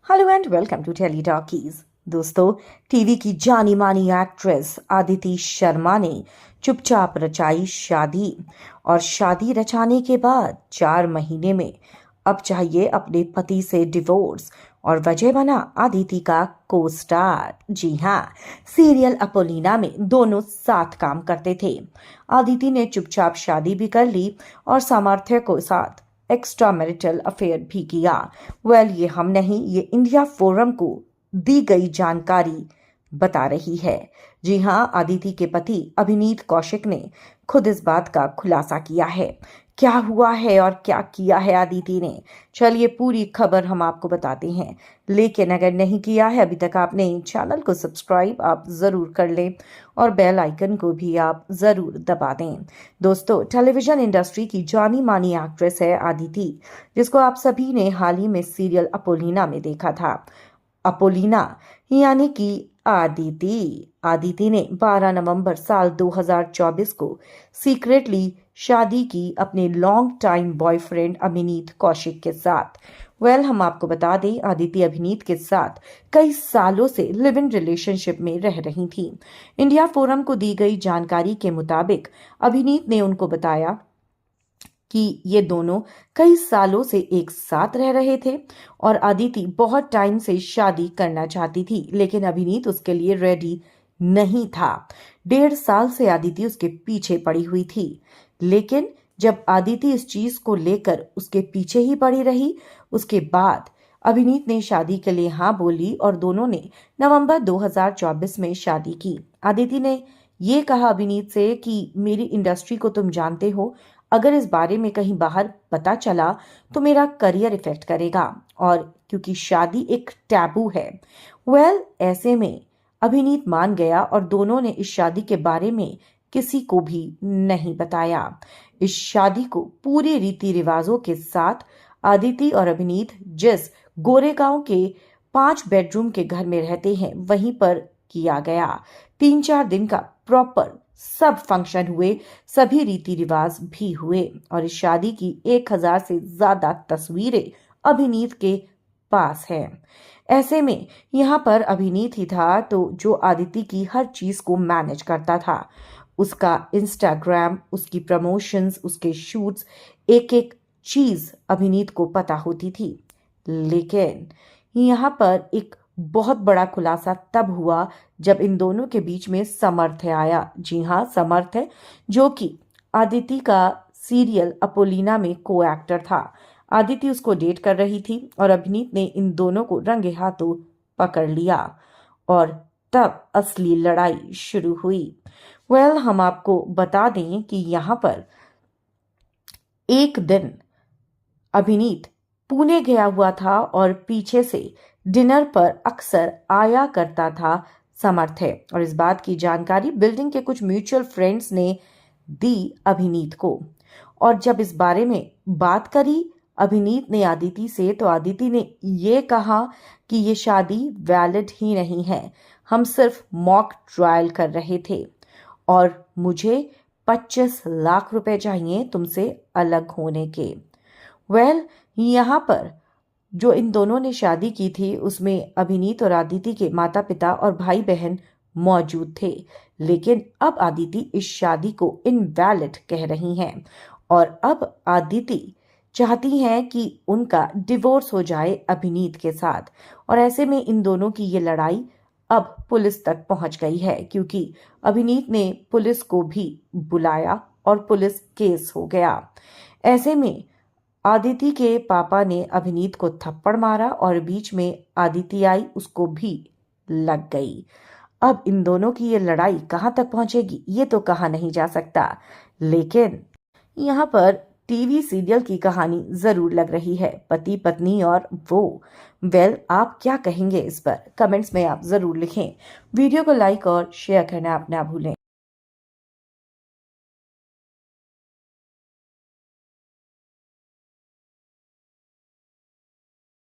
Hello and welcome to Tele Talkies. दोस्तों, TV की जानी मानी एक्ट्रेस आदिति शर्मा ने चुपचाप रचाई शादी और शादी रचाने के बाद 4 महीने में अब चाहिए अपने पति से डिवोर्स और वजह बना आदिति का को स्टार। जी हाँ, सीरियल अपोलिना में दोनों साथ काम करते थे। आदिति ने चुपचाप शादी भी कर ली और सामर्थ्य को साथ एक्स्ट्रा मैरिटल अफेयर भी किया। ये हम नहीं, ये इंडिया फोरम को दी गई जानकारी बता रही है। जी हाँ, आदिति के पति अभिनीत कौशिक ने खुद इस बात का खुलासा किया है। क्या हुआ है और क्या किया है आदिति ने, चलिए पूरी खबर हम आपको बताते हैं। लेकिन अगर नहीं किया है अभी तक आपने चैनल को सब्सक्राइब आप जरूर कर लें और बेल आइकन को भी आप जरूर दबा दें। दोस्तों, टेलीविजन इंडस्ट्री की जानी मानी एक्ट्रेस है आदिति, जिसको आप सभी ने हाल ही में सीरियल अपोलिना में देखा था। अपोलिना यानी कि आदिति ने 12 नवंबर साल 2024 को सीक्रेटली शादी की अपने लॉन्ग टाइम बॉयफ्रेंड अभिनीत कौशिक के साथ। हम आपको बता दें, आदिति अभिनीत के साथ कई सालों से लिव इन रिलेशनशिप में रह रही थी। इंडिया फोरम को दी गई जानकारी के मुताबिक अभिनीत ने उनको बताया कि ये दोनों कई सालों से एक साथ रह रहे थे और आदिति बहुत टाइम से शादी करना चाहती थी, लेकिन अभिनीत उसके लिए रेडी नहीं था। 1.5 साल से आदिति उसके पीछे पड़ी हुई थी, लेकिन जब आदिति इस चीज को लेकर उसके पीछे ही पड़ी रही, उसके बाद अभिनीत ने शादी के लिए हाँ बोली और दोनों ने नवंबर 2024 में शादी की। आदिति ने ये कहा अभिनीत से कि मेरी इंडस्ट्री को तुम जानते हो, अगर इस बारे में कहीं बाहर पता चला तो मेरा करियर इफेक्ट करेगा, और क्योंकि शादी एक टैबू है। ऐसे में अभिनीत मान गया और दोनों ने इस शादी के बारे में किसी को भी नहीं बताया। इस शादी को पूरे रीति रिवाजों के साथ आदिति और अभिनीत जिस गोरेगांव के 5 बेडरूम के घर में रहते हैं वहीं पर किया गया। 3-4 दिन का प्रॉपर सब फंक्शन हुए, सभी रीति रिवाज भी हुए और इस शादी की 1000 से ज्यादा तस्वीरें अभिनीत के पास है। ऐसे में यहाँ पर अभिनीत ही था तो जो आदिति की हर चीज को मैनेज करता था। उसका इंस्टाग्राम, उसकी प्रमोशंस, उसके शूट्स, एक एक चीज अभिनीत को पता होती थी। लेकिन यहाँ पर एक बहुत बड़ा खुलासा तब हुआ जब इन दोनों के बीच में समर्थ आया। जी हाँ, समर्थ है, जो कि आदिति का सीरियल अपोलिना में को एक्टर था। आदिति उसको डेट कर रही थी और अभिनीत ने इन दोनों को रंगे हाथों पकड़ लिया और तब असली लड़ाई शुरू हुई। हम आपको बता दें कि यहाँ पर एक दिन अभिनीत पुणे गया हुआ था और पीछे से डिनर पर अक्सर आया करता था समर्थ है, और इस बात की जानकारी बिल्डिंग के कुछ म्यूचुअल फ्रेंड्स ने दी अभिनीत को। और जब इस बारे में बात करी अभिनीत ने आदिति से, तो आदिति ने ये कहा कि ये शादी वैलिड ही नहीं है, हम सिर्फ मॉक ट्रायल कर रहे थे और मुझे 25 लाख रुपए चाहिए तुमसे अलग होने के। यहाँ पर जो इन दोनों ने शादी की थी उसमें अभिनीत और आदिति के माता पिता और भाई बहन मौजूद थे, लेकिन अब आदिति इस शादी को इनवैलिड कह रही हैं और अब आदिति चाहती हैं कि उनका डिवोर्स हो जाए अभिनीत के साथ। और ऐसे में इन दोनों की ये लड़ाई अब पुलिस तक पहुंच गई है, क्योंकि अभिनीत ने पुलिस को भी बुलाया और पुलिस केस हो गया। ऐसे में आदिति के पापा ने अभिनीत को थप्पड़ मारा और बीच में आदिति आई, उसको भी लग गई। अब इन दोनों की ये लड़ाई कहां तक पहुंचेगी ये तो कहा नहीं जा सकता, लेकिन यहाँ पर टीवी सीरियल की कहानी जरूर लग रही है, पति पत्नी और वो। आप क्या कहेंगे इस पर? कमेंट्स में आप जरूर लिखें। वीडियो को लाइक और शेयर करना आप ना भूलें।